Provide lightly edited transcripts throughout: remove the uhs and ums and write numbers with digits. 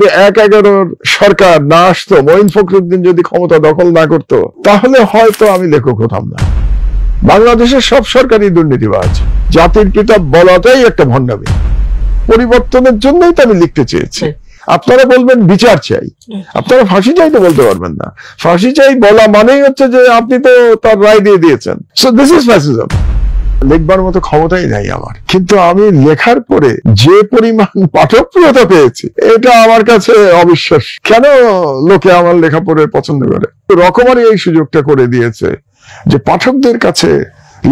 যদি ১/১১ সরকার না আসতো, মঈন ফখরুদ্দিন যদি ক্ষমতা দখল না করতো, তাহলে হয়তো আমি লেখক হতাম না। বাংলাদেশের সব সরকারই দুর্নীতিবাজ, জাতির পিতা বলাটাই একটা ভণ্ডামি। পরিবর্তনের জন্যই তো আমি লিখতে চেয়েছি। আপনারা বলবেন বিচার চাই, আপনারা ফাঁসি চাই তো বলতে পারবেন না। ফাঁসি চাই বলা মানেই হচ্ছে যে আপনি তো তার রায় দিয়ে দিয়েছেন। So this is fascism. লিখবার মতো ক্ষমতাই নাই আমার, কিন্তু আমি লেখার পরে যে পরিমাণ পাঠকপ্রিয়তা পেয়েছি, এটা আমার কাছে অবিশ্বাস। কেন লোকে আমার লেখা পড়ে পছন্দ করে? রকমারি এই সুযোগটা করে দিয়েছে যে পাঠকদের কাছে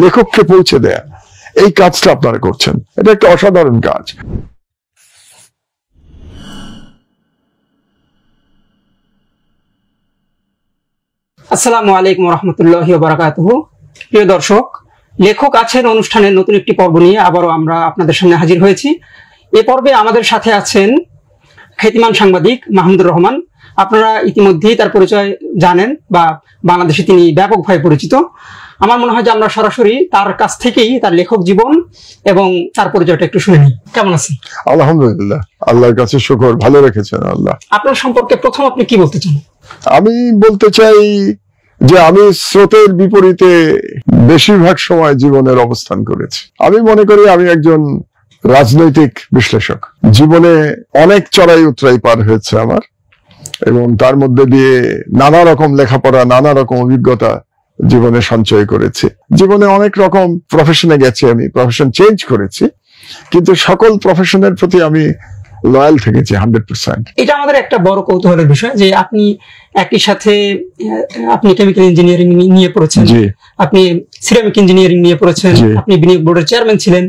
লেখককে পৌঁছে দেয়া। এই কাজটা আপনারা করছেন, এটা একটা অসাধারণ কাজ। আসসালামু আলাইকুম রাহমাতুল্লাহি ওয়া বারাকাতুহু। প্রিয় দর্শক, লেখক আছেন অনুষ্ঠানের নতুন একটি পর্ব নিয়ে আবারও আমরা আপনাদের সামনে হাজির হয়েছি। এই পর্বে আমাদের সাথে আছেন খ্যাতিমান সাংবাদিক মাহমুদুর রহমান। আপনারা ইতিমধ্যেই তার পরিচয় জানেন বা বাংলাদেশে তিনি ব্যাপকভাবে পরিচিত। আমার মনে হয় যে আমরা সরাসরি তার কাছ থেকেই তার লেখক জীবন এবং তার পরিচয়টা একটু শুনে নিই। কেমন আছেন? আলহামদুলিল্লাহ, আল্লাহর কাছে শুকর, ভালো রেখেছেন আল্লাহ। আপনার সম্পর্কে প্রথম আপনি কি বলতে চান? আমি বলতে চাই যে আমি স্রোতের বিপরীতে বেশিরভাগ সময় জীবনের অবস্থান করেছি। আমি মনে করি আমি একজন রাজনৈতিক বিশ্লেষক। জীবনে অনেক চড়াই উতরাই পার হয়েছে আমার, এবং তার মধ্যে দিয়ে নানা রকম লেখাপড়া, নানা রকম অভিজ্ঞতা জীবনে সঞ্চয় করেছি। জীবনে অনেক রকম প্রফেশনে গেছি, আমি প্রফেশন চেঞ্জ করেছি, কিন্তু সকল প্রফেশনের প্রতি আমি লয়াল থেকেছি 100%। এটা আমাদের একটা বড় কৌতূহলের বিষয় যে আপনি একই সাথে আপনি কেমিক্যাল ইঞ্জিনিয়ারিং নিয়ে পড়েছেন, আপনি সিরামিক ইঞ্জিনিয়ারিং নিয়ে পড়েছেন, আপনি বিনিয়োগ বোর্ডের চেয়ারম্যান ছিলেন,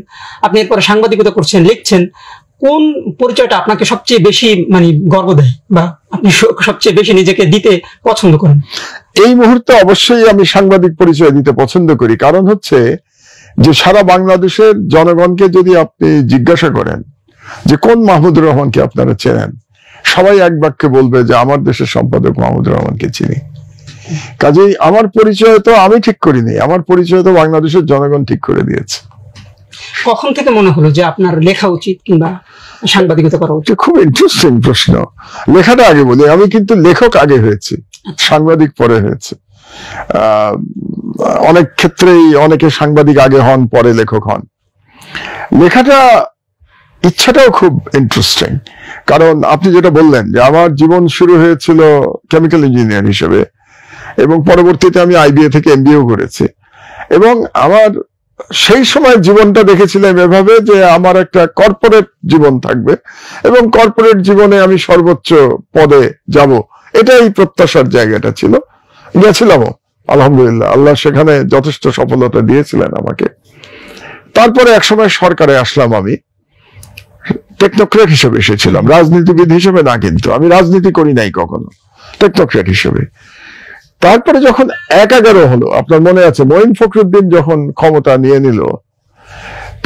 আপনি এরপরে সাংবাদিকতা করছেন, লিখছেন। কোন পরিচয়টা আপনাকে সবচেয়ে বেশি গর্ব দেয় বা আপনি সবচেয়ে বেশি নিজেকে দিতে পছন্দ করেন? এই মুহূর্তে অবশ্যই আমি সাংবাদিক পরিচয় দিতে পছন্দ করি। কারণ হচ্ছে যে সারা বাংলাদেশের জনগণকে যদি আপনি জিজ্ঞাসা করেন যে কোন মাহমুদুর রহমানকে আপনারা চেনেন, সবাই এক বাক্যে বলবে যে আমার দেশের সম্পাদক মাহমুদুর রহমানকে চিনি। কাজেই আমার পরিচয় তো আমি ঠিক করিনি, আমার পরিচয় তো বাংলাদেশের জনগণ ঠিক করে দিয়েছে। কখন থেকে মনে হলো যে আপনার লেখা উচিত কিংবা সাংবাদিকতা করা উচিত? খুব ইন্টারেস্টিং প্রশ্ন। লেখাটা আগে বলি, আমি কিন্তু লেখক আগে হয়েছি, সাংবাদিক পরে হয়েছে। অনেক ক্ষেত্রেই অনেকে সাংবাদিক আগে হন, পরে লেখক হন। লেখাটা ইচ্ছাটাও খুব ইন্টারেস্টিং, কারণ আপনি যেটা বললেন যে আমার জীবন শুরু হয়েছিল কেমিক্যাল ইঞ্জিনিয়ার হিসেবে, এবং পরবর্তীতে আমি আইবিএ থেকে এমবিএও করেছি। এবং আমার সেই সময় জীবনটা দেখেছিলাম এভাবে যে আমার একটা কর্পোরেট জীবন থাকবে এবং কর্পোরেট জীবনে আমি সর্বোচ্চ পদে যাব, এটাই প্রত্যাশার জায়গাটা ছিল। গেছিলামও আলহামদুলিল্লাহ, আল্লাহ সেখানে যথেষ্ট সফলতা দিয়েছিলেন আমাকে। তারপরে একসময় সরকারে আসলাম, আমি টেকনোক্রেট হিসেবে এসেছিলাম, রাজনীতিবিদ হিসেবে না, কিন্তু আমি রাজনীতি করি নাই কখনো, টেকনোক্রেট হিসেবে। তারপরে যখন ১/১১ হলো, আপনার মনে আছে মঈন ফখরুদ্দিন যখন ক্ষমতা নিয়ে নিল,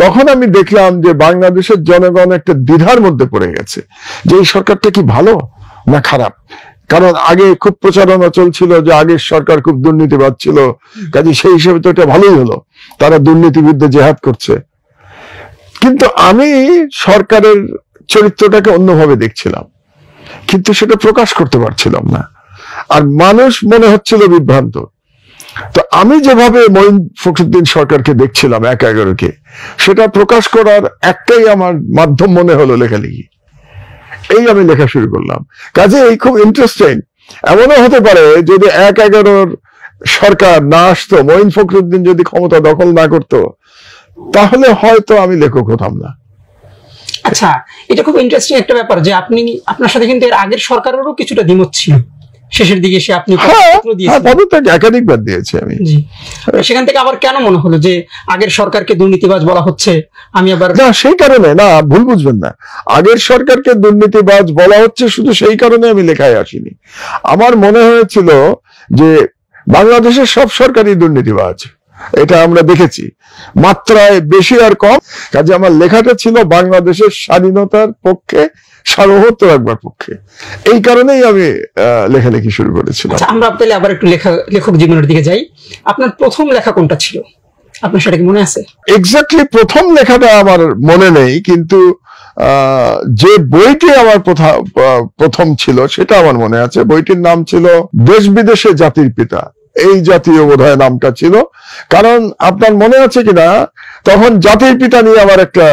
তখন আমি দেখলাম যে বাংলাদেশের জনগণ একটা দ্বিধার মধ্যে পড়ে গেছে যে এই সরকারটা কি ভালো না খারাপ। কারণ আগে খুব প্রচারণা চলছিল যে আগের সরকার খুব দুর্নীতিবাদ ছিল, কাজে সেই হিসেবে তো এটা ভালোই হলো, তারা দুর্নীতির বিরুদ্ধে জেহাদ করছে। কিন্তু আমি সরকারের চরিত্রটাকে অন্যভাবে দেখছিলাম, কিন্তু সেটা প্রকাশ করতে পারছিলাম না, আর মানুষ মনে হচ্ছিল বিভ্রান্ত। তো আমি যেভাবে মঈন ফখরুদ্দিন সরকারকে দেখছিলাম ১/১১-কে, সেটা প্রকাশ করার একটাই আমার মাধ্যম মনে হলো লেখালেখি। এই আমি লেখা শুরু করলাম। কাজে এই খুব ইন্টারেস্টিং। এমনও হতে পারে যদি ১/১১ সরকার না আসতো, মঈন ফখরুদ্দিন যদি ক্ষমতা দখল না করতো, তাহলে হয়তো আমি লেখক হতাম না। আচ্ছা, এটা খুব ইন্টারেস্টিং একটা ব্যাপার যে আপনার সাথে কিন্তু এর আগের সরকারেরও কিছুটা দ্বিমত ছিল। শেষের দিকে এসে আপনি পদত্যাগ একাধিকবার দিয়েছি আমি। সেখান থেকে আবার কেন মনে হলো যে আগের সরকারকে দুর্নীতিবাজ বলা হচ্ছে? আমি আবার না, সেই কারণে না, ভুল বুঝবেন না, আগের সরকারকে দুর্নীতিবাজ বলা হচ্ছে শুধু সেই কারণে আমি লেখায় আসিনি। আমার মনে হয়েছিল যে বাংলাদেশের সব সরকারই দুর্নীতিবাজ, এটা আমরা দেখেছি, মাত্রায় বেশি আর কম। কাজে আমার লেখাটা ছিল বাংলাদেশের স্বাধীনতার পক্ষে, সার্বভৌমত্ব রাখবার পক্ষে। এই কারণেই আমি লেখালেখি শুরু করেছিলাম। আমরা তাহলে আবার একটু লেখক জীবনের দিকে যাই। আপনার প্রথম লেখা কোনটা ছিল? আপনার সেটা কি মনে আছে? এক্স্যাক্টলি প্রথম লেখাটা আমার মনে নেই, কিন্তু যে বইটি আমার প্রথম ছিল সেটা আমার মনে আছে। বইটির নাম ছিল দেশ বিদেশে জাতির পিতা, এই জাতীয় বোধহয় নামটা ছিল। কারণ আপনার মনে আছে কিনা, তখন জাতির পিতা নিয়ে আমার একটা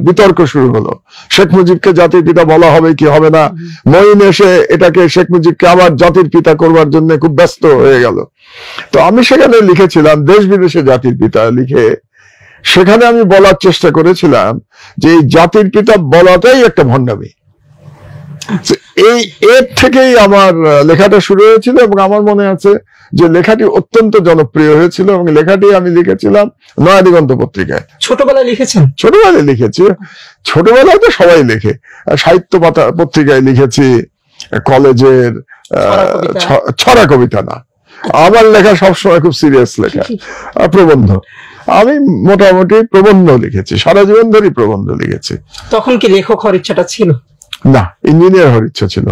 বিতর্ক শুরু হলো। শেখ মুজিবকে জাতির পিতা বলা হবে কি হবে না। মঈন এসে এটাকে শেখ মুজিবকে আবার জাতির পিতা করবার জন্য খুব ব্যস্ত হয়ে গেল। তো আমি সেখানে লিখেছিলাম দেশ বিদেশে জাতির পিতা, লিখে সেখানে আমি বলার চেষ্টা করেছিলাম যে এই জাতির পিতা বলাটাই একটা ভণ্ডামি। এই এর থেকেই আমার লেখাটা শুরু হয়েছিল এবং আমার মনে আছে যে লেখাটি অত্যন্ত জনপ্রিয় হয়েছিল এবং লেখাটি আমি লিখেছিলাম নয়া দিগন্ত পত্রিকায়। ছোটবেলায় লিখেছেন? ছোটবেলায় লিখেছি, ছোটবেলায় তো সবাই লেখে। সাহিত্য পত্রিকায় লিখেছি, কলেজের ছড়া কবিতা না, আমার লেখা সবসময় খুব সিরিয়াস লেখা, প্রবন্ধ। আমি মোটামুটি প্রবন্ধ লিখেছি, সারা জীবন ধরেই প্রবন্ধ লিখেছি। তখন কি লেখক হওয়ার ইচ্ছাটা ছিল? না, ইঞ্জিনিয়ার হওয়ার ইচ্ছা ছিল।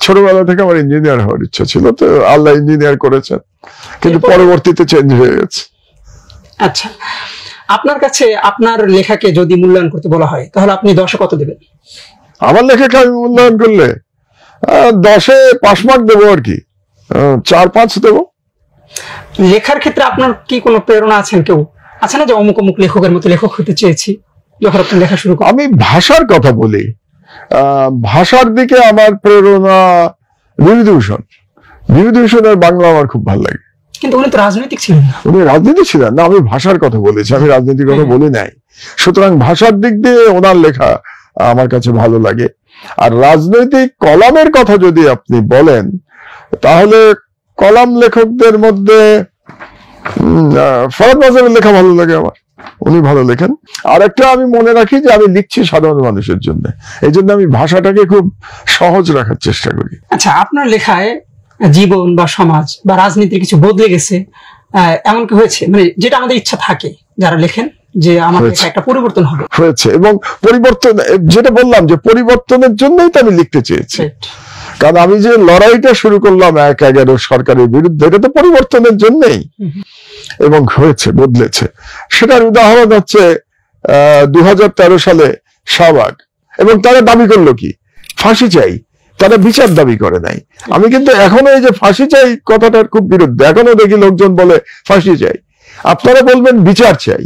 ছোটবেলা থেকে আমার ইঞ্জিনিয়ার হওয়ার ইচ্ছা ছিল, তো আল্লাহ ইঞ্জিনিয়ার করেছেন, কিন্তু পরবর্তীতে চেঞ্জ হয়ে গেছে। আচ্ছা, আপনার কাছে আপনার লেখাকে যদি মূল্যায়ন করতে বলা হয় তাহলে আপনি 10-এ কত দেবেন? আমার লেখাকে আমি মূল্যায়ন করলে 10-এ 5 মার্ক দেবো আর কি, 4-5 দেবো। লেখার ক্ষেত্রে আপনার কি কোনো প্রেরণা আছেন? কেউ আছে না যে অমুক অমুক লেখকের মতো লেখক হতে চেয়েছি, যখন আপনি লেখা শুরু করেন? আমি ভাষার কথা বলি, ভাষার দিকে আমার প্রেরণা বিভূতিভূষণ। বিভূতিভূষণের বাংলা আমার খুব ভালো লাগে। কিন্তু উনি তো রাজনৈতিক ছিলেন না। উনি রাজনীতি ছিলেন না, আমি ভাষার কথা বলেছি, আমি রাজনীতির কথা বলি নাই। সুতরাং ভাষার দিক দিয়ে ওনার লেখা আমার কাছে ভালো লাগে। আর রাজনৈতিক কলামের কথা যদি আপনি বলেন, তাহলে কলাম লেখকদের মধ্যে ফরহাদ মাযহারের লেখা ভালো লাগে আমার, উনি ভালো লেখেন। আর একটা আমি মনে রাখি যে আমি লিখছি সাধারণ মানুষের জন্য, এই জন্য আমি ভাষাটাকে খুব সহজ রাখার চেষ্টা করি। আচ্ছা, আপনার লেখায় জীবন বা সমাজ বা রাজনীতির কিছু বদলে গেছে এমন কি হয়েছে, মানে যেটা আমাদের ইচ্ছা থাকে যারা লেখেন যে আমার লেখা একটা পরিবর্তন হবে? হয়েছে, এবং পরিবর্তন, যেটা বললাম যে পরিবর্তনের জন্যই তো আমি লিখতে চেয়েছি। কারণ আমি যে লড়াইটা শুরু করলাম 1/11 সরকারের বিরুদ্ধে, এটা তো পরিবর্তনের জন্যই, এবং হয়েছে, বদলেছে। সেটার উদাহরণ হচ্ছে 2013 সালে শাহবাগ, এবং তারা দাবি করলো কি, ফাঁসি চাই, তারা বিচার দাবি করে নাই। আমি কিন্তু এখনো এই যে ফাঁসি চাই কথাটার খুব বিরুদ্ধে, এখনো দেখি লোকজন বলে ফাঁসি চাই। আপনারা বলবেন বিচার চাই,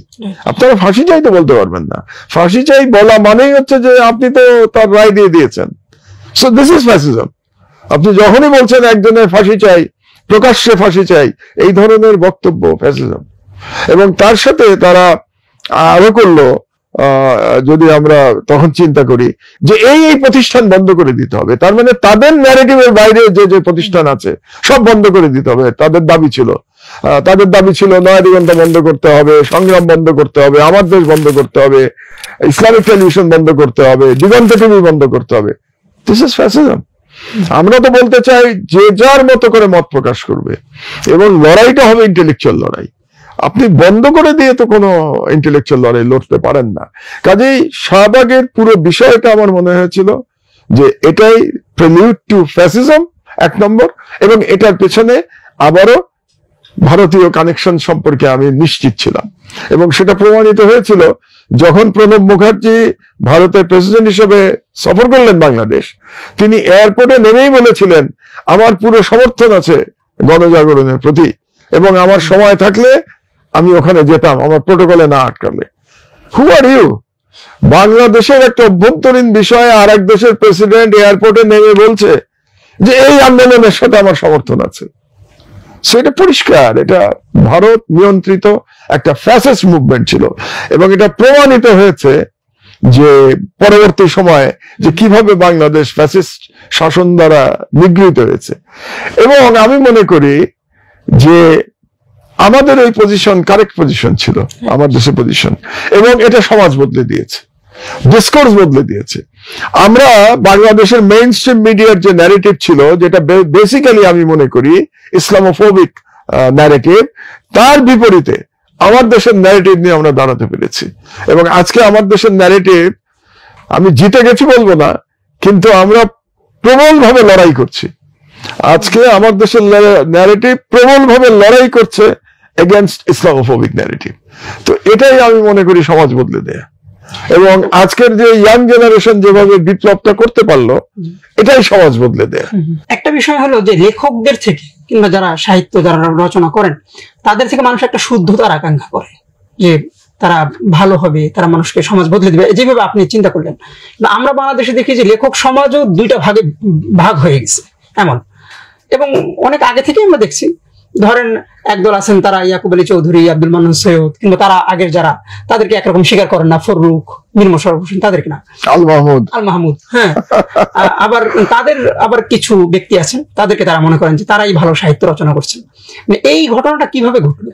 আপনারা ফাঁসি চাই তো বলতে পারবেন না। ফাঁসি চাই বলা মানেই হচ্ছে যে আপনি তো তার রায় দিয়ে দিয়েছেন। So this is fascism. আপনি যখনই বলছেন একজনের ফাঁসি চাই, প্রকাশ্যে ফাঁসি চাই, এই ধরনের বক্তব্য ফ্যাসিজম। এবং তার সাথে তারা আরো করলো, যদি আমরা তখন চিন্তা করি যে এই প্রতিষ্ঠান বন্ধ করে দিতে হবে, তার মানে তাদের ন্যারেটিভের বাইরে যে যে প্রতিষ্ঠান আছে সব বন্ধ করে দিতে হবে, তাদের দাবি ছিল। তাদের দাবি ছিল নয়া দিগন্ত বন্ধ করতে হবে, সংগ্রাম বন্ধ করতে হবে, আমার দেশ বন্ধ করতে হবে, ইসলামিক টেলিভিশন বন্ধ করতে হবে, দিগন্ত টিভি বন্ধ করতে হবে। This is fascism. আমরা তো বলতে চাই যে যার মতো করে মত প্রকাশ করবে, এবং লড়াইটা হবে ইন্টেলেকচুয়াল লড়াই। আপনি বন্ধ করে দিয়ে তো কোনো ইন্টেলেকচুয়াল লড়াই লড়তে পারেন না। কাজেই শাহবাগের পুরো বিষয়টা আমার মনে হয়েছিল যে এটাই প্রেলিউড টু ফ্যাসিজম 1 নম্বর, এবং এটার পেছনে আবারও ভারতীয় কানেকশন সম্পর্কে আমি নিশ্চিত ছিলাম, এবং সেটা প্রমাণিত হয়েছিল যখন প্রণব মুখার্জি ভারতের প্রেসিডেন্ট হিসেবে সফর করলেন বাংলাদেশ। তিনি এয়ারপোর্টে নেমেই বলেছিলেন আমার পুরো সমর্থন আছে গণজাগরণের প্রতি, এবং আমার সময় থাকলে আমি ওখানে যেতাম, আমার প্রোটোকলে না আটকালে। হু আর ইউ? বাংলাদেশের একটা অভ্যন্তরীণ বিষয়ে আর এক দেশের প্রেসিডেন্ট এয়ারপোর্টে নেমে বলছে যে এই আন্দোলনের সাথে আমার সমর্থন আছে। সেটা পরিষ্কার, এটা ভারত নিয়ন্ত্রিত একটা ফ্যাসিস্ট মুভমেন্ট ছিল, এবং এটা প্রমাণিত হয়েছে যে পরবর্তী সময়ে যে কিভাবে বাংলাদেশ ফ্যাসিস্ট শাসন দ্বারা নিগৃহীত হয়েছে। এবং আমি মনে করি যে আমাদের এই পজিশন কারেক্ট পজিশন ছিল, আমার দেশের পজিশন, এবং এটা সমাজ বদলে দিয়েছে, ডিসকোর্স বদলে দিয়েছে। আমরা বাংলাদেশের মেইন স্ট্রিম মিডিয়ার যে ন্যারেটিভ ছিল, যেটা বেসিক্যালি আমি মনে করি ইসলামোফোবিক ন্যারেটিভ, তার বিপরীতে আমার দেশের ন্যারেটিভ নিয়ে আমরা দাঁড়াতে পেরেছি। এবং আজকে আমার দেশের ন্যারেটিভ, আমি জিতে গেছি বলবো না, কিন্তু আমরা প্রবলভাবে লড়াই করছি। আজকে আমার দেশের ন্যারেটিভ প্রবলভাবে লড়াই করছে এগেইনস্ট ইসলামোফোবিক ন্যারেটিভ। তো এটাই আমি মনে করি সমাজ বদলে দেয়া। এবং আজকের যে ইয়াং জেনারেশন যেভাবে বিপ্লবটা করতে পারলো, এটাই সমাজ বদলে দেয়। একটা বিষয় হলো যে লেখকদের থেকে কিংবা যারা সাহিত্য যারা রচনা করেন তাদের থেকে মানুষ একটা শুদ্ধতার আকাঙ্ক্ষা করে যে তারা ভালো হবে, তারা মানুষকে সমাজ বদলে দিবে, যেভাবে আপনি চিন্তা করলেন। আমরা বাংলাদেশে দেখি যে লেখক সমাজও দুইটা ভাগে ভাগ হয়ে গেছে এমন, এবং অনেক আগে থেকে আমরা দেখছি। ধরেন একদল আছেন তারা ইয়াকুব আলী চৌধুরী, আব্দুল মান্নান সৈয়দ কিংবা তারা আগের যারা, তাদেরকে একরকম স্বীকার করেন না, ফররুখ, মীর মোশাররফ হোসেন, তাদেরকে না, আল মাহমুদ। হ্যাঁ। আবার তাদের আবার কিছু ব্যক্তি আছেন তাদেরকে তারা মনে করেন যে তারাই ভালো সাহিত্য রচনা করছেন। এই ঘটনাটা কিভাবে ঘটলো?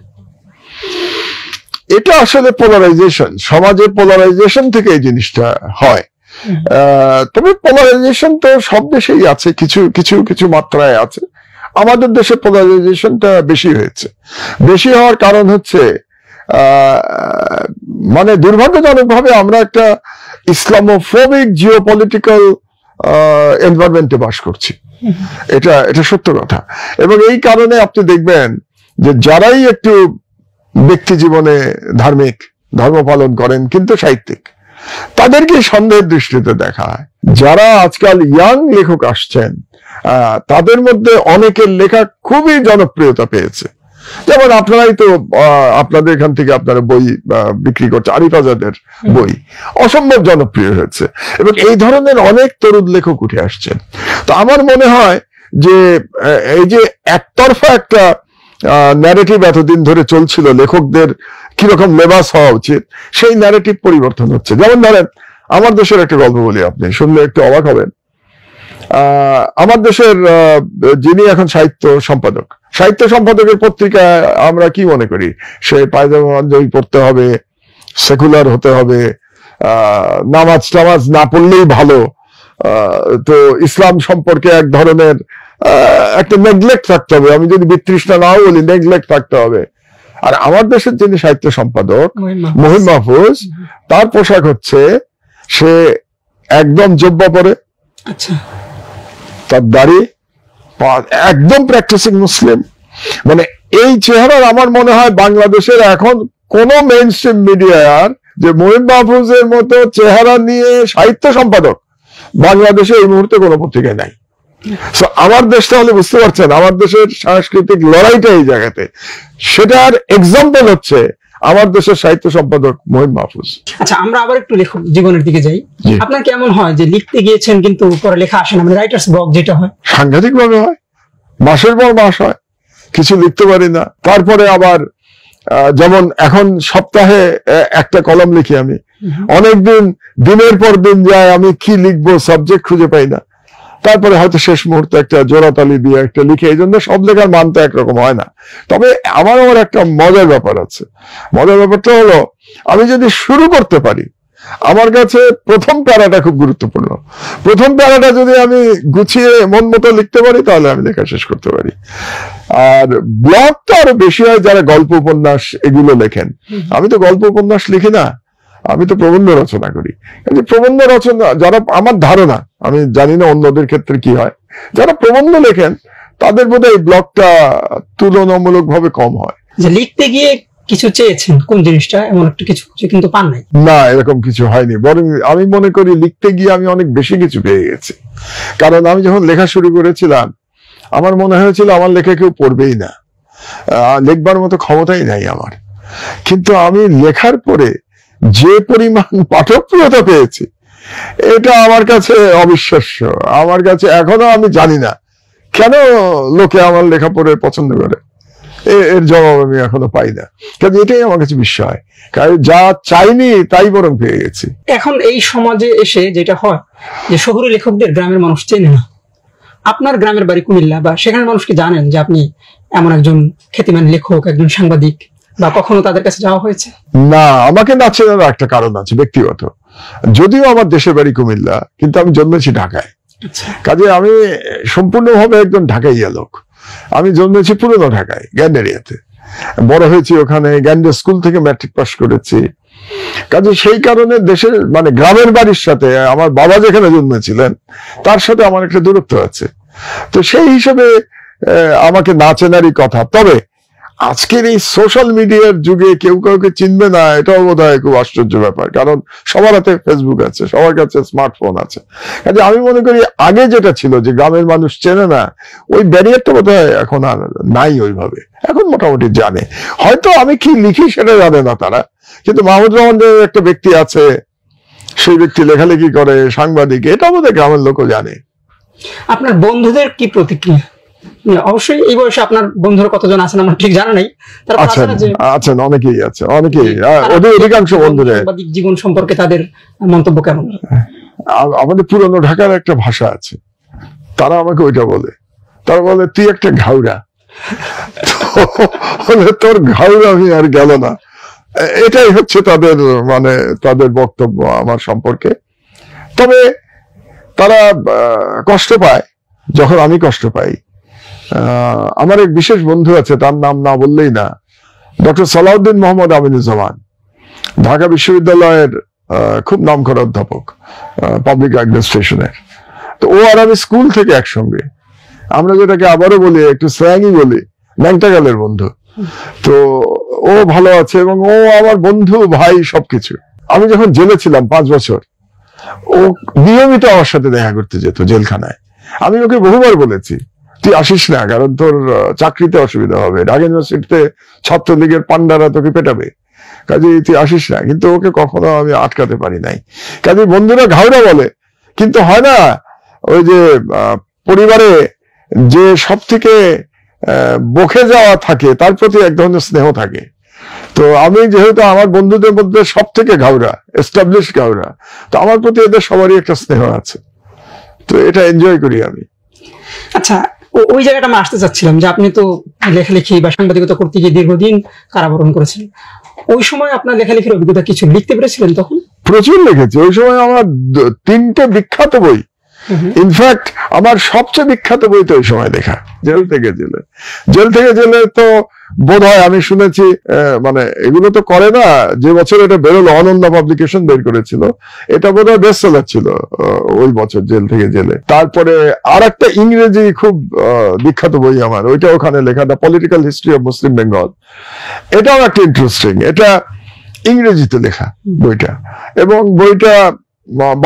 এটা আসলে পোলারাইজেশন, সমাজের পোলারাইজেশন থেকে এই জিনিসটা হয়। তবে পোলারাইজেশন তো সব দেশেই আছে, কিছু কিছু কিছু মাত্রায় আছে। আমাদের দেশে পোলারাইজেশনটা বেশি হয়েছে। বেশি হওয়ার কারণ হচ্ছে মানে দুর্ভাগ্যজনক ভাবে আমরা একটা ইসলামোফোবিক জিওপলিটিক্যাল এনভায়রনমেন্টে বাস করছি। এটা সত্য কথা। এবং এই কারণে আপনি দেখবেন যে যারাই একটু ব্যক্তি জীবনে ধার্মিক, ধর্ম পালন করেন কিন্তু সাহিত্যিক, তাদেরকে সন্দেহের দৃষ্টিতে দেখা হয়। যারা আজকাল ইয়াং লেখক আসছেন তাদের মধ্যে অনেকের লেখা খুবই জনপ্রিয়তা পেয়েছে। যেমন আপনারাই তো আপনাদের এখান থেকে আপনারা বই বিক্রি করছে, আরিফ আজাদের বই অসম্ভব জনপ্রিয় হয়েছে, এবং এই ধরনের অনেক তরুণ লেখক উঠে আসছেন। তো আমার মনে হয় যে এই যে একতরফা একটা ন্যারেটিভ এতদিন ধরে চলছিল লেখকদের কিরকম লেবাস হওয়া উচিত, সেই ন্যারেটিভ পরিবর্তন হচ্ছে। যেমন ধরেন আমার দেশের একটা গল্প বলি, আপনি শুনলে একটু অবাক হবেন। আমার দেশের যিনি এখন সাহিত্য সম্পাদকের পত্রিকায় আমরা কি মনে করি, সে পায়জামা পাঞ্জাবি পড়তে হবে, সেকুলার হতে হবে, নামাজ টামাজ না পড়লেই ভালো, তো ইসলাম সম্পর্কে এক ধরনের একটা নেগলেক্ট থাকতে হবে, আমি যদি বিতৃষ্ণা নাও বলি নেগলেক্ট থাকতে হবে। আর আমার দেশের যিনি সাহিত্য সম্পাদক মহিম মাহফুজ, তার পোশাক হচ্ছে সে একদম জব্বা পরে, তার দাড়ি, একদম প্র্যাকটিসিং মুসলিম। মানে এই চেহারার আমার মনে হয় বাংলাদেশের এখন কোন মেইন স্ট্রিম মিডিয়ার যে মহিম মাহফুজের মতো চেহারা নিয়ে সাহিত্য সম্পাদক বাংলাদেশে এই মুহূর্তে কোনো পত্রিকায় নাই। আমার দেশ, তাহলে বুঝতে পারছেন আমার দেশের সাংস্কৃতিক লড়াইটা এই জায়গাতে, সেটার এক্সাম্পল হচ্ছে আমার দেশের সাহিত্য সম্পাদক মহিম মাহফুজ। আচ্ছা, আমরা আবার একটু লেখক জীবনের দিকে যাই। আপনার কেমন হয় যে লিখতে গিয়েছেন কিন্তু পরে লেখা আসে না, মানে রাইটার্স ব্লক যেটা হয়? সাংঘাতিক ভাবে হয়, মাসের পর মাস হয়, কিছু লিখতে পারি না। তারপরে আবার যেমন এখন সপ্তাহে একটা কলম লিখি আমি, অনেকদিন দিনের পর দিন যায়, আমি কি লিখবো সাবজেক্ট খুঁজে পাই না। তারপরে হয়তো শেষ মুহূর্তে একটা জোড়াতালি দিয়ে একটা লিখে, এই জন্য সব লেখার মান তো একরকম হয় না। তবে আমার একটা মজার ব্যাপার আছে। মজার ব্যাপারটা হলো, আমি যদি শুরু করতে পারি, আমার কাছে প্রথম প্যারাটা খুব গুরুত্বপূর্ণ। প্রথম প্যারাটা যদি আমি গুছিয়ে মন মতো লিখতে পারি, তাহলে আমি লেখা শেষ করতে পারি। আর ব্লগ তো আরো বেশি হয় যারা গল্প উপন্যাস এগুলো লেখেন। আমি তো গল্প উপন্যাস লিখি না, আমি তো প্রবন্ধ রচনা করি। প্রবন্ধ রচনা যারা, আমার ধারণা, আমি জানি না অন্যদের ক্ষেত্রে কি হয়, যারা প্রবন্ধ লেখেন তাদের বোধহয় এই ব্লগটা তুলনামূলক ভাবে কম হয়। যে লিখতে গিয়ে কিছু চেয়েছেন কোন জিনিসটা, এমন একটা কিছু কিন্তু পান নাই? না, এরকম কিছু হয়নি। বরং আমি মনে করি লিখতে গিয়ে আমি অনেক বেশি কিছু পেয়ে গেছি। কারণ আমি যখন লেখা শুরু করেছিলাম, আমার মনে হয়েছিল আমার লেখা কেউ পড়বেই না, লিখবার মতো ক্ষমতাই নাই আমার। কিন্তু আমি লেখার পরে যে পরিমাণ পাঠকপ্রিয়তা পেয়েছি, এটা আমার কাছে অবিশ্বাস্য। আমার কাছে এখনো আমি জানি না কেন লোকে আমার লেখা পড়ে পছন্দ করে, এর জবাব আমি এখনো পাই না। কারণ এটাই আমার কাছে বিস্ময়, কারণ যা চাইনি তাই বরং পেয়ে গেছি। এখন এই সমাজে এসে যেটা হয় যে শহুরে লেখকদের গ্রামের মানুষ চেনে না। আপনার গ্রামের বাড়ি কুমিল্লা, বা সেখানে মানুষকে জানেন যে আপনি এমন একজন খ্যাতিমান লেখক, একজন সাংবাদিক, বা কখনো তাদের কাছে যাওয়া হয়েছে? না, আমাকে না চেনার একটা কারণ আছে ব্যক্তিগত। যদিও আমার দেশের বাড়ি কুমিল্লা, কিন্তু আমি জন্মেছি ঢাকায়। কাজে আমি সম্পূর্ণভাবে একজন ঢাকাইয়া লোক। আমি জন্মেছি পুরনো ঢাকায়, গ্যান্ডেরিয়াতে, বড় হয়েছি ওখানে, গ্যান্ডে স্কুল থেকে ম্যাট্রিক পাস করেছি। কাজে সেই কারণে দেশের মানে গ্রামের বাড়ির সাথে আমার বাবা যেখানে জন্মেছিলেন তার সাথে আমার একটা দূরত্ব আছে। তো সেই হিসেবে আমাকে না চেনারই কথা। তবে আজকের এই সোশ্যাল মিডিয়ার যুগে কেউ কাউকে চিনবে না, এটাও বোধ হয় খুব আশ্চর্য ব্যাপার, কারণ সবার হাতে ফেসবুক আছে, সবার কাছে স্মার্টফোন আছে। কাজে আমি মনে করি আগে যেটা ছিল যে গ্রামের মানুষ চেনে না, ওই ব্যারিয়ারটা বোধ হয় এখন আর নাই ওইভাবে, এখন মোটামুটি জানে। হয়তো আমি কি লিখি সেটা জানে না তারা, কিন্তু মাহমুদ রহমান একটা ব্যক্তি আছে, সেই ব্যক্তি লেখালেখি করে, সাংবাদিক, এটা বোধ হয় গ্রামের লোকও জানে। আপনার বন্ধুদের কি প্রতিক্রিয়া? অবশ্যই এই বয়সে আপনার বন্ধুরা কতজন আছেন আমার ঠিক জানা নাই, তারপর আছে না যে আছেন, অনেকেই আছে, অনেকেই, ওদের অধিকাংশ বন্ধুরা। সাংবাদিক জীবন সম্পর্কে তাদের মন্তব্য কেমন? আমাদের পুরনো ঢাকার একটা ভাষা আছে, তারা আমাকে ওইটা বলে, তারা বলে তুই একটা ঘাউরা, তোর ঘাউরা আমি আর গেল না। এটাই হচ্ছে তাদের মানে তাদের বক্তব্য আমার সম্পর্কে। তবে তারা কষ্ট পায় যখন আমি কষ্ট পাই। আমার এক বিশেষ বন্ধু আছে, তার নাম না বললেই না, ডক্টর সালাউদ্দিন মোহাম্মদ আমিনুজ্জামান, ঢাকা বিশ্ববিদ্যালয়ের খুব নামকরা অধ্যাপক, পাবলিক অ্যাডমিনিস্ট্রেশনের। তো ও আর আমি স্কুল থেকে একসঙ্গে, আমরা যেটাকে আবারও বলি, একটু স্ল্যাংই বলি, ন্যাংটাগালের বন্ধু। তো ও ভালো আছে এবং ও আমার বন্ধু, ভাই, সবকিছু। আমি যখন জেলে ছিলাম 5 বছর, ও নিয়মিত আমার সাথে দেখা করতে যেত জেলখানায়। আমি ওকে বহুবার বলেছি তুই আসিস না, কারণ তোর চাকরিতে অসুবিধা হবে, ঢাকা ইউনিভার্সিটিতে ছাত্রলীগের পান্ডারা তোকে পেটাবে, কাজে তুই আসিস না। কিন্তু ওকে কখনো আমি আটকাতে পারি নাই। কাজে বন্ধুরা ঘাউরা বলে, কিন্তু হয় না ওই যে পরিবারে যে সব থেকে বকে যাওয়া থাকে তার প্রতি এক ধরনের স্নেহ থাকে। তো আমি যেহেতু আমার বন্ধুদের মধ্যে সব থেকে ঘাউরা, এস্টাবলিশ ঘাউরা, তো আমার প্রতি এদের সবারই একটা স্নেহ আছে, তো এটা এনজয় করি আমি। আচ্ছা, ওই জায়গাটা আমি আসতে চাচ্ছিলাম যে আপনি তো লেখালেখি বা সাংবাদিকতা করতে গিয়ে দীর্ঘদিন কারাবরণ করেছেন। ওই সময় আপনার লেখালেখির অভিজ্ঞতা কিছু লিখতে পেরেছিলেন? তখন প্রচুর লিখেছি। ওই সময় আমার 3টে বিখ্যাত বই, ইনফ্যাক্ট আমার সবচেয়ে বিখ্যাত বই তো ওই সময় লেখা, জেল থেকে জেলে। জেল থেকে জেলে তো বোধ হয় আমি শুনেছি, মানে এগুলো তো করে না, যে বছর এটা বেরোলো অনন্যা পাবলিকেশন বের করেছিল, এটা বোধ হয় বেস্ট সেলার ছিল ওই বছর, জেল থেকে জেলে। তারপরে আর একটা ইংরেজি খুব বিখ্যাত বই আমার, ওইটা ওখানে লেখা, দ্য পলিটিক্যাল হিস্ট্রি অফ মুসলিম বেঙ্গল। এটাও একটা ইন্টারেস্টিং, এটা ইংরেজিতে লেখা বইটা, এবং বইটা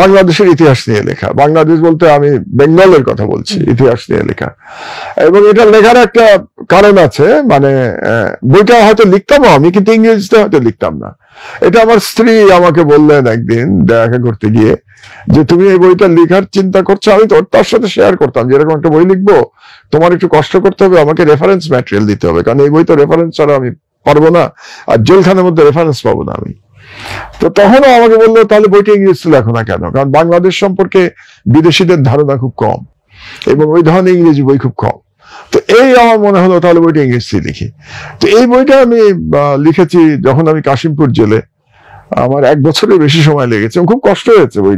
বাংলাদেশের ইতিহাস নিয়ে লেখা। বাংলাদেশ বলতে আমি বেঙ্গলের কথা বলছি, ইতিহাস নিয়ে লেখা। এবং এটা লেখার একটা কারণ আছে, মানে বইটা হয়তো লিখতাম আমি, কিন্তু ইংরেজিতে হয়তো লিখতাম না। এটা আমার স্ত্রী আমাকে বললেন একদিন দেখা করতে গিয়ে, যে তুমি এই বইটা লেখার চিন্তা করছো। আমি তো তার সাথে শেয়ার করতাম যে এরকম একটা বই লিখবো, তোমার একটু কষ্ট করতে হবে, আমাকে রেফারেন্স ম্যাটেরিয়াল দিতে হবে, কারণ এই বই তো রেফারেন্স ছাড়া আমি পারবো না, আর জেলখানের মধ্যে রেফারেন্স পাবো না আমি। তো তখনও আমাকে বললো তাহলে বইটা ইংরেজি লেখো না কেন, কারণ বাংলাদেশ সম্পর্কে বিদেশিদের ধারণা খুব কম এবং ওই ধরনের ইংরেজি বই খুব কম। তো এই আমার মনে হলো তাহলে বইটা ইংরেজি লিখি। তো এই বইটা আমি লিখেছি যখন আমি কাশিমপুর জেলে, আমার 1 বছরের বেশি সময় লেগেছে, খুব কষ্ট হয়েছে। বই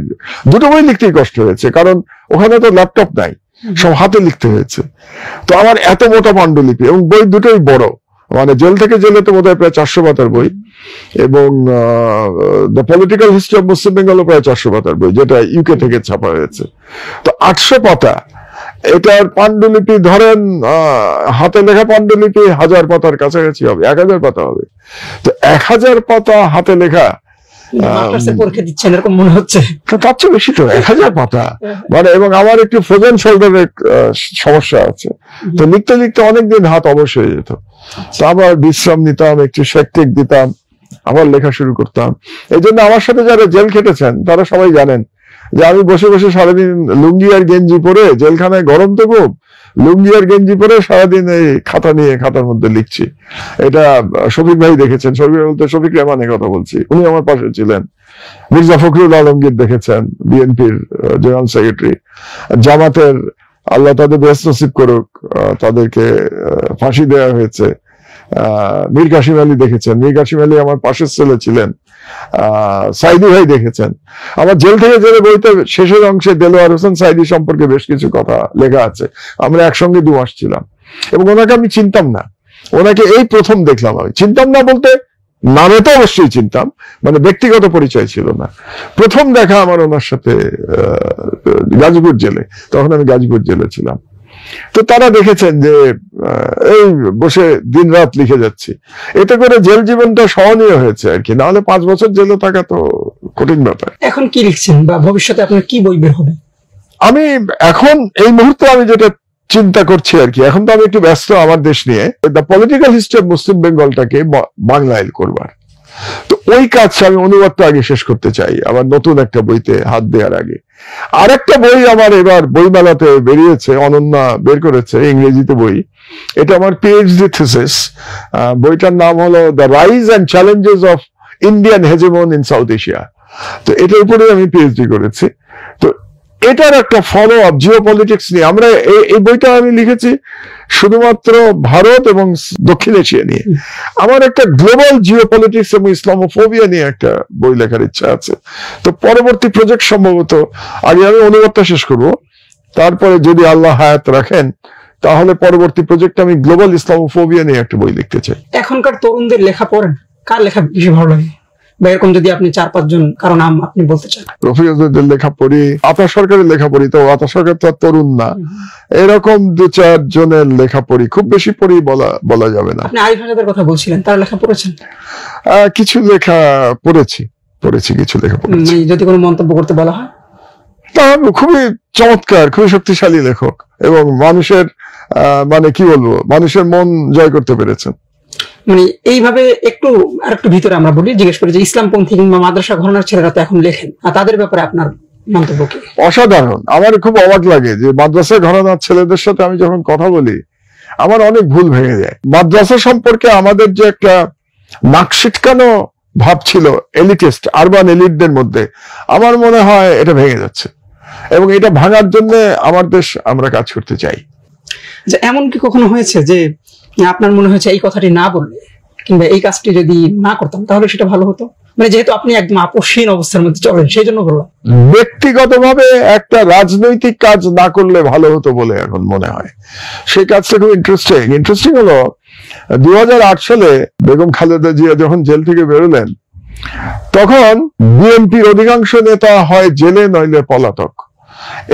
দুটো বই লিখতেই কষ্ট হয়েছে, কারণ ওখানে তো ল্যাপটপ নাই, সব হাতে লিখতে হয়েছে। তো আমার এত মোটা পাণ্ডুলিপি, এবং বই দুটোই বড়, মানে জেল থেকে জেলে তো বোধহয় প্রায় 400 পাতার বই, এবং the political history of Muslim বেঙ্গলও প্রায় 400 পাতার বই, যেটা ইউকে থেকে ছাপা হয়েছে। তো 800 পাতা, এটার পাণ্ডুলিপি ধরেন হাতে লেখা পাণ্ডুলিপি 1000 পাতার কাছাকাছি হবে, 1000 পাতা হবে। তো 1000 পাতা হাতে লেখা, পরীক্ষা দিচ্ছেন এরকম মনে হচ্ছে। তার চেয়ে বেশি তো, 1000 পাতা মানে। এবং আমার একটু ফ্রোজেন শোল্ডারের সমস্যা আছে, তো লিখতে লিখতে অনেকদিন হাত অবশ হয়ে যেত। তো আবার বিশ্রাম নিতাম, একটু শেক দিতাম, আবার লেখা শুরু করতাম। এই জন্য আমার সাথে যারা জেল খেটেছেন তারা সবাই জানেন যে আমি বসে বসে সারাদিন লুঙ্গি আর গেঞ্জি পরে, জেলখানায় গরম তো খুব, লুঙ্গি আর গেঞ্জি পরে সারাদিন এই খাতা নিয়ে খাতার মধ্যে লিখছি। এটা শফিক ভাই দেখেছেন, শফিক ভাই বলতে শফিক রেহমানের কথা বলছি, উনি আমার পাশে ছিলেন। মির্জা ফখরুল আলমগীর দেখেছেন, বিএনপির জেনারেল সেক্রেটারি। জামাতের, আল্লাহ তাদের বেহেশত নসিব করুক, তাদেরকে ফাঁসি দেওয়া হয়েছে, মীর কাসিম আলী দেখেছেন, মীর কাসিম আলী আমার পাশের ছেলে ছিলেন। সাইদি ভাই দেখেছেন। আমার জেল থেকে জেলে বইতে শেষের অংশে দেলোয়ার হোসেন সাইদি সম্পর্কে বেশ কিছু কথা লেখা আছে। আমরা একসঙ্গে 2 মাস ছিলাম, এবং ওনাকে আমি চিনতাম না, ওনাকে এই প্রথম দেখলাম। আমি চিনতাম না বলতে, নামে তো অবশ্যই চিনতাম, মানে ব্যক্তিগত পরিচয় ছিল না। প্রথম দেখা আমার ওনার সাথে গাজীপুর জেলে, তখন আমি গাজীপুর জেলে ছিলাম। তো তারা দেখেছেন যে এই বসে দিন রাত লিখে যাচ্ছি, এতে করে জেল জীবনটা সহনীয় হয়েছে আর কি, নাহলে 5 বছর জেলে থাকা তো কঠিন ব্যাপার। এখন কি লিখছেন বা ভবিষ্যতে আপনার কি বই বের হবে? আমি এখন এই মুহূর্তে আমি যেটা চিন্তা করছি আর কি, এখন তো আমি একটু ব্যস্ত আমার দেশ নিয়ে, the political history of Muslim বেঙ্গলটাকে বাংলায় করবার, তো ওই কাজটা আমি অনুবাদটা আগে শেষ করতে চাই আবার নতুন একটা বইতে হাত দেওয়ার আগে। আর একটা বই আমার এবার বইমেলাতে বেরিয়েছে, অনন্যা বের করেছে, ইংরেজিতে বই, এটা আমার পিএইচডি থিসিস। বইটার নাম হলো the rise and challenges of Indian hegemony in South Asia. তো এটার উপরে আমি পিএইচডি করেছি। তো এটার একটা ফলো আপ জিও পলিটিক্স নিয়ে, আমরা এই বইটা আমি লিখেছি শুধুমাত্র ভারত এবং দক্ষিণ এশিয়া নিয়ে। আমার একটা গ্লোবাল জিও পলিটিক্স এবং ইসলামোফোবিয়া নিয়ে একটা বই লেখার ইচ্ছা আছে। তো পরবর্তী প্রজেক্ট সম্ভবত আগে আমি অনুবাদটা শেষ করব, তারপরে যদি আল্লাহ হায়াত রাখেন তাহলে পরবর্তী প্রজেক্ট আমি গ্লোবাল ইসলামোফোবিয়া নিয়ে একটা বই লিখতে চাই। এখনকার তরুণদের লেখা পড়েন, কার লেখা বেশি ভালো লাগে? বা এরকম যদি আপনি 4-5 জন কারো নাম আপনি বলতে চান। রফিকুদ্দিনের লেখা পড়ি, আতা সরকারের লেখা পড়ি, তো আতা সরকার তো আর তরুণ না, এরকম 2-4 জনের লেখা পড়ি, খুব বেশি পড়ি বলা যাবে না। আপনি আরিফ আজাদের কথা বলছিলেন, তার লেখা পড়েছেন? কিছু লেখা পড়েছি, কিছু লেখা পড়েছি। যদি কোনো মন্তব্য করতে বলা হয়? তা খুবই চমৎকার, খুবই শক্তিশালী লেখক এবং মানুষের মানে কি বলবো, মানুষের মন জয় করতে পেরেছেন। মানে এইভাবে একটু আরেকটু ভিতরে আমরা বলি, জিজ্ঞেস করি যে ইসলামপন্থী কিংবা মাদ্রাসা ঘরানার ছেলেরা তো এখন লেখেন, আর তাদের ব্যাপারে আপনার মন্তব্য কি? অসাধারণ। আমার খুব অবাক লাগে যে মাদ্রাসা ঘরানার ছেলেদের সাথে আমি যখন কথা বলি আমার অনেক ভুল ভেঙে যায়। মাদ্রাসা সম্পর্কে আমাদের যে একটা নাক ছিটকানো ভাব ছিল এলিটিস্ট আরবান এলিটদের মধ্যে, আমার মনে হয় এটা ভেঙে যাচ্ছে এবং এটা ভাঙার জন্য আমার দেশ আমরা কাজ করতে চাই। যে এমন কি কখনো হয়েছে যে আপনার মনে হয়েছে এই কথাটি না বললে কিংবা এই কাজটি যদি না করতাম তাহলে সেটা ভালো হতো? মানে যেহেতু আপনি একদম আপসহীন অবস্থার মধ্যে চলেন সেই জন্য বললাম। ব্যক্তিগতভাবে একটা রাজনৈতিক কাজ না করলে ভালো হতো বলে এখন মনে হয়। সেই কাজটা খুব ইন্টারেস্টিং হলো 2008 সালে বেগম খালেদা জিয়া যখন জেল থেকে বেরোলেন, তখন বিএনপির অধিকাংশ নেতা হয় জেলে নইলে পলাতক,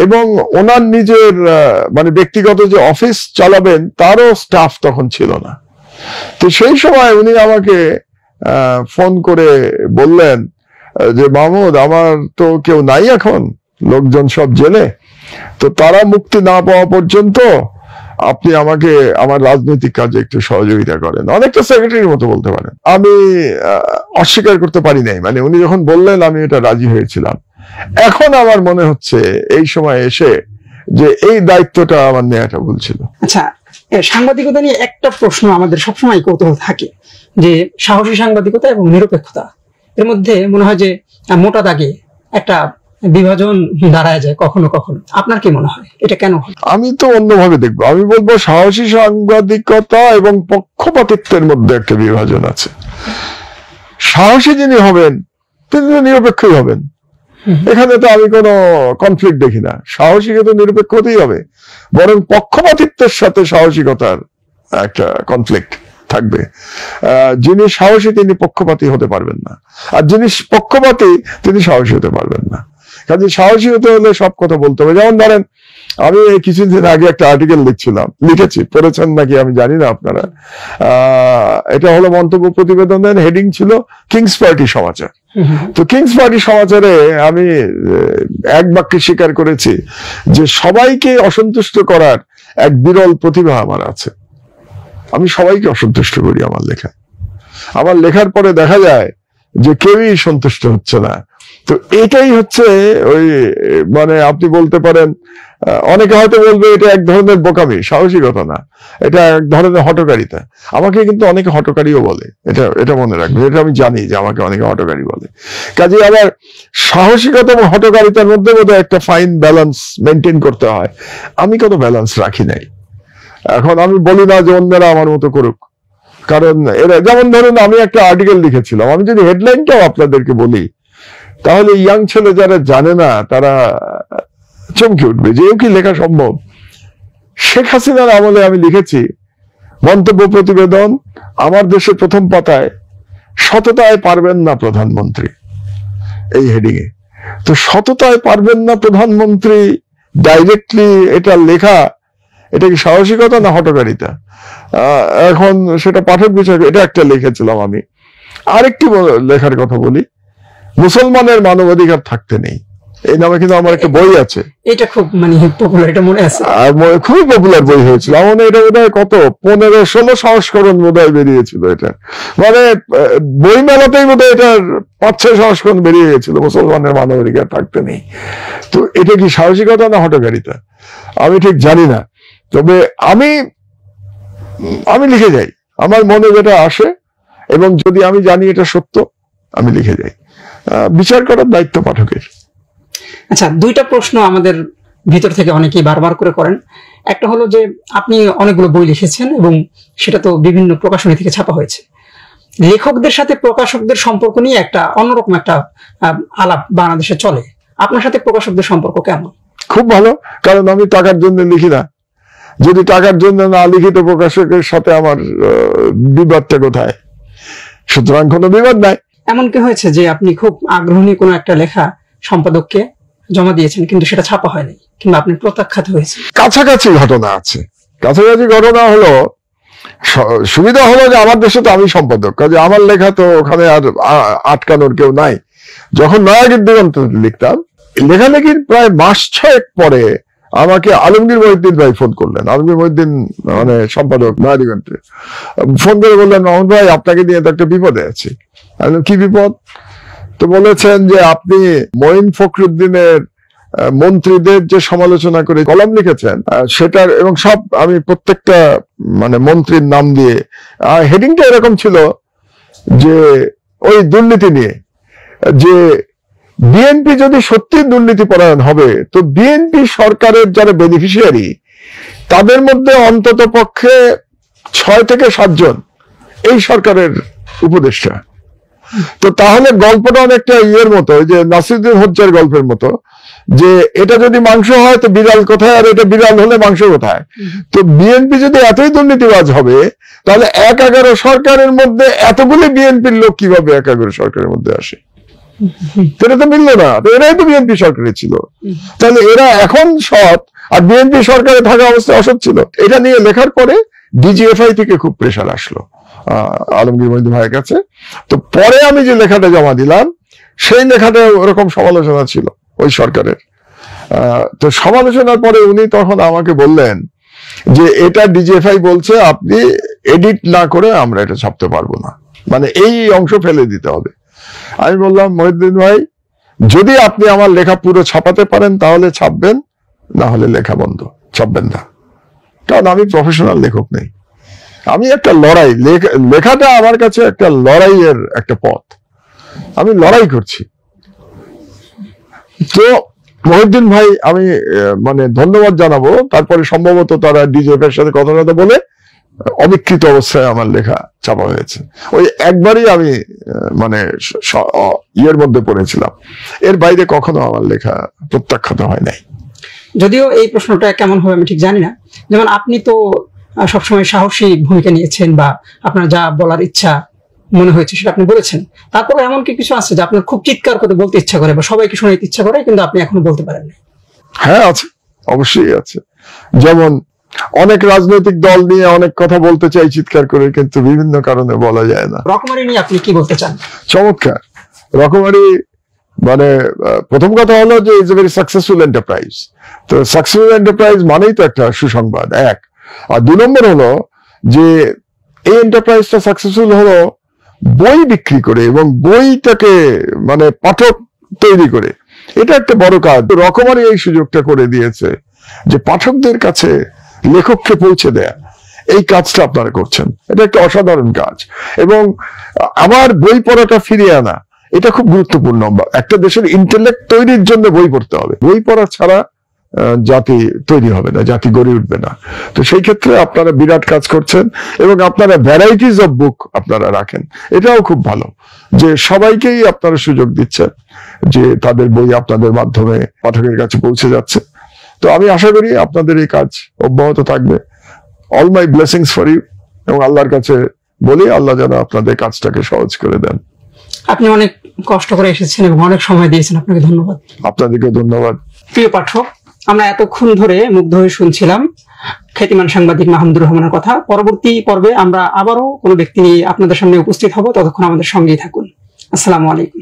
এবং ওনার নিজের মানে ব্যক্তিগত যে অফিস চালাবেন তারও স্টাফ তখন ছিল না। তো সেই সময় উনি আমাকে ফোন করে বললেন যে মাহমুদ, আমার তো কেউ নাই এখন, লোকজন সব জেলে, তো তারা মুক্তি না পাওয়া পর্যন্ত আপনি আমাকে আমার রাজনৈতিক কাজে একটু সহযোগিতা করেন, অনেকটা সেক্রেটারির মতো বলতে পারেন। আমি অস্বীকার করতে পারি নাই, মানে উনি যখন বললেন আমি এটা রাজি হয়েছিলাম। এখন আমার মনে হচ্ছে এই সময় এসে যে এই দায়িত্বটা আমার নেওয়াটা ভুল ছিল। আচ্ছা, সাংবাদিকতা নিয়ে একটা প্রশ্ন আমাদের সবসময় কৌতূহল থাকে যে সাহসী সাংবাদিকতা এবং নিরপেক্ষতা, এর মধ্যে মনে হয় যে মোটা দাগে একটা বিভাজন দাঁড়ায় যায় কখনো কখনো। আপনার কি মনে হয় এটা কেন হয়? আমি তো অন্যভাবে দেখবো, আমি বলবো সাহসী সাংবাদিকতা এবং পক্ষপাতিত্বের মধ্যে একটা বিভাজন আছে। সাহসী যিনি হবেন তিনি নিরপেক্ষই হবেন, এখানে তো আমি কোনো কনফ্লিক্ট দেখি না। সাহসীকে তো নিরপেক্ষ হতেই হবে, বরং পক্ষপাতিত্বের সাথে সাহসিকতার একটা কনফ্লিক্ট থাকবে। যিনি সাহসী তিনি পক্ষপাতী হতে পারবেন না, আর যিনি পক্ষপাতী তিনি সাহসী হতে পারবেন না। কাজে সাহসী হতে হলে সব কথা বলতে হবে। যেমন ধরেন, আমি কিছুদিন আগে একটা আর্টিকেল লিখেছি, পড়েছেন নাকি আমি জানি না আপনারা। এটা হলো মন্তব্য প্রতিবেদনের হেডিং ছিল কিংস পার্টি সমাচার। তো কিংস পার্টি সমাচারে আমি এক বাক্যে স্বীকার করেছি যে সবাইকে অসন্তুষ্ট করার এক বিরল প্রতিভা আমার আছে। আমি সবাইকে অসন্তুষ্ট করি আমার লেখায়। আমার লেখার পরে দেখা যায় যে কেউই সন্তুষ্ট হচ্ছে না। তো এটাই হচ্ছে ওই, মানে আপনি বলতে পারেন, অনেকে হয়তো বলবে এটা এক ধরনের বোকামি, সাহসিকতা না, এটা এক ধরনের হঠকারিতা। আমাকে কিন্তু অনেকে হঠকারীও বলে, এটা মনে রাখবে, এটা আমি জানি যে আমাকে অনেকে হঠকারী বলে। কাজে আবার সাহসিকতা এবং হঠকারিতার মধ্যে বোধহয় একটা ফাইন ব্যালেন্স মেনটেন করতে হয়। আমি কোনো ব্যালেন্স রাখি নাই। এখন আমি বলি না যে অন্যরা আমার মতো করুক, কারণ এরা, যেমন ধরুন আমি একটা আর্টিকেল লিখেছিলাম, আমি যদি হেডলাইনটাও আপনাদেরকে বলি তাহলে ইয়াং ছেলে যারা জানে না তারা চমকে উঠবে যে কি লেখা সম্ভব। শেখ হাসিনার আমলে আমি লিখেছি মন্তব্য প্রতিবেদন, আমার দেশের প্রথম পাতায়, সততায় পারবেন না প্রধানমন্ত্রী, এই হেডিং এ। তো সততায় পারবেন না প্রধানমন্ত্রী ডাইরেক্টলি এটা লেখা, এটা কি সাহসিকতা না হঠকারিতা? এখন সেটা পাঠক বিষয়, এটা একটা লিখেছিলাম আমি। আরেকটি লেখার কথা বলি, মুসলমানের মানবাধিকার থাকতে নেই, এই নামে কিন্তু আমার একটা বই আছে। এটা খুব পপুলার, এটা মনে আছে, খুবই পপুলার বই হয়েছিল। আমার এটা বোধহয় কত 15-16 সংস্করণ বোধহয় বেরিয়েছিল। এটা বই মেলাতেই বোধহয় এটার 5-6 সংস্করণ বেরিয়ে গেছিল, মুসলমানের মানবাধিকার থাকতে নেই। তো এটা কি সাহসিকতা না হঠকারিতা আমি ঠিক জানি না, তবে আমি লিখে যাই আমার মনে যেটা আসে, এবং যদি আমি জানি এটা সত্য আমি লিখে যাই। বিচার করার দায়িত্ব পাঠকের। আচ্ছা, দুইটা প্রশ্ন আমাদের ভিতর থেকে অনেকেই বারবার করেন। একটা হলো যে আপনি অনেকগুলো বই লিখেছেন এবং সেটা তো বিভিন্ন প্রকাশনী থেকে ছাপা হয়েছে। লেখকদের সাথে প্রকাশকদের সম্পর্ক নিয়ে একটা অন্যরকম একটা আলাপ বাংলাদেশে চলে। আপনার সাথে প্রকাশকদের সম্পর্ক কেমন? খুব ভালো, কারণ আমি টাকার জন্য লিখি না। যদি টাকার জন্য না লিখি তো প্রকাশকের সাথে আমার বিবাদটা কোথায়? সুতরাং কোনো বিবাদ নাই। এমন কি হয়েছে যে আপনি খুব আগ্রহ নিয়ে কোনো একটা লেখা সম্পাদককে জমা দিয়েছেন কিন্তু সেটা ছাপা হয়নি, কিংবা আপনি প্রত্যাখ্যাত হয়েছে? কাছাকাছি ঘটনা আছে। কাছাকাছি ঘটনা হলো, সুবিধা হলো যে আমার দেশে তো আমি সম্পাদক, কাজে আমার লেখা তো ওখানে আর আটকানোর কেউ নাই। যখন নয়াগীর দিগন্ত লিখতাম, লেখালেখির প্রায় মাস 6 পরে আমাকে আলমগীর মহিউদ্দিন ভাই ফোন করলেন। আলমগীর মহিউদ্দিন সম্পাদক নয়া দিগন্তে, ফোন করে বললেন, মাহমুদ ভাই আপনাকে নিয়ে তো একটা বিপদে আছি। কি বিপদ? তো বলেছেন যে আপনি মঈন ফখরুদ্দিনের মন্ত্রীদের যে সমালোচনা করে কলাম লিখেছেন সেটার, এবং সব আমি প্রত্যেকটা মন্ত্রীর নাম দিয়ে, হেডিংটা এরকম ছিল যে ওই দুর্নীতি নিয়ে, যে বিএনপি যদি সত্যি দুর্নীতি পরায়ণ হবে তো বিএনপি সরকারের যারা বেনিফিশিয়ারি তাদের মধ্যে অন্তত পক্ষে 6 থেকে 7 জন এই সরকারের উপদেষ্টা। তো তাহলে গল্পটা অনেকটা ইয়ের মতো, যে নাসিরুদ্দিন হোজ্জার গল্পের মতো, যে এটা যদি মাংস হয় তো বিড়াল কোথায়, আর এটা বিড়াল হলে মাংস কোথায়? তো বিএনপি যদি এতই দুর্নীতিবাজ হবে তাহলে 1-11 সরকারের মধ্যে এতগুলি বিএনপির লোক কিভাবে 1-11 সরকারের মধ্যে আসে? এটা তো মিললো না। তো এরাই তো বিএনপি সরকারে ছিল, তাহলে এরা এখন সৎ, আর বিএনপি সরকারে থাকা অবস্থায় অসৎ ছিল। এটা নিয়ে লেখার পরে ডিজিএফআই থেকে খুব প্রেশার আসলো আলমগীর মহিউদ্দিন ভাইয়ের কাছে। তো পরে আমি যে লেখাটা জমা দিলাম সেই লেখাটা ওরকম সমালোচনা ছিল ওই সরকারের। তো সমালোচনার পরে উনি তখন আমাকে বললেন যে এটা ডিজিএফআই বলছে আপনি এডিট না করে আমরা এটা ছাপতে পারবো না, এই অংশ ফেলে দিতে হবে। আমি বললাম, মহিউদ্দিন ভাই যদি আপনি আমার লেখা পুরো ছাপাতে পারেন তাহলে ছাপবেন, না হলে লেখা বন্ধ, ছাপবেন না। কারণ আমি প্রফেশনাল লেখক নেই, আমি একটা লড়াই, লেখাটা আমার কাছে একটা লড়াইয়ের একটা পথ, আমি লড়াই করছি। তো মহিউদ্দিন ভাই আমি ধন্যবাদ জানাবো। তারপরে সম্ভবত তারা ডিজিএফ এর সাথে কথা বলে অবিকৃত অবস্থায় আমার লেখা ছাপা হয়েছে। ওই একবারই আমি ইয়ের মধ্যে পড়েছিলাম, এর বাইরে কখনো আমার লেখা প্রত্যাখ্যাত হয় নাই। যদিও এই প্রশ্নটা কেমন হবে আমি ঠিক জানি না, যেমন আপনি তো সবসময় সাহসী ভূমিকা নিয়েছেন, বা আপনার যা বলার ইচ্ছা মনে হয়েছে সেটা আপনি বলেছেন। তারপরে এমন কি কিছু আছে যে আপনার খুব চিৎকার করে বলতে ইচ্ছা করে বা সবাইকে শোনাতে ইচ্ছা করে কিন্তু আপনি এখনো বলতে পারেন না? হ্যাঁ আছে, অবশ্যই আছে। যেমন অনেক রাজনৈতিক দল নিয়ে অনেক কথা বলতে চাই চিৎকার করে, কিন্তু বিভিন্ন কারণে বলা যায় না। রকমারি নিয়ে আপনি কি বলতে চান? চমৎকার। রকমারি প্রথম কথা হলো যে is a very successful enterprise. তো সাকসেসফুল এন্টারপ্রাইজ মানেই তো একটা সুসংবাদ, এক। আর 2 নম্বর হলো যে এই এন্টারপ্রাইজটা সাকসেসফুল হলো বই বিক্রি করে এবং বইটাকে পাঠক তৈরি করে। এটা একটা বড় কাজ। রকমারি এই সুযোগটা করে দিয়েছে যে পাঠকদের কাছে লেখককে পৌঁছে দেয়া, এই কাজটা আপনারা করছেন, এটা একটা অসাধারণ কাজ। এবং আমার বই পড়াটা ফিরিয়ে আনা, এটা খুব গুরুত্বপূর্ণ। একটা দেশের ইন্টেলেক্ট তৈরির জন্য বই পড়তে হবে, বই পড়া ছাড়া জাতি তৈরি হবে না, জাতি গড়ে উঠবে না। তো সেই ক্ষেত্রে আপনারা বিরাট কাজ করছেন এবং আপনারা ভ্যারাইটিস অফ বুক আপনারা রাখেন, এটাও খুব ভালো যে সবাইকেই আপনারা সুযোগ দিচ্ছেন যে তাদের বই আপনাদের মাধ্যমে পাঠকের কাছে পৌঁছে যাচ্ছে। তো আমি আশা করি আপনাদের এই কাজ অব্যাহত থাকবে। All my blessings for you, এবং আল্লাহর কাছে বলি আল্লাহ যেন আপনাদের কাজটাকে সহজ করে দেন। আপনি অনেক কষ্ট করে এসেছেন এবং অনেক সময় দিয়েছেন, আপনাকে ধন্যবাদ। আপনাদেরকে ধন্যবাদ। প্রিয় পাঠক, আমরা এতক্ষণ ধরে মুগ্ধ হয়ে শুনছিলাম খ্যাতিমান সাংবাদিক মাহমুদুর রহমানের কথা। পরবর্তী পর্বে আমরা আবারও কোনো ব্যক্তি নিয়ে আপনাদের সামনে উপস্থিত হব। ততক্ষণ আমাদের সঙ্গেই থাকুন। আসসালামু আলাইকুম।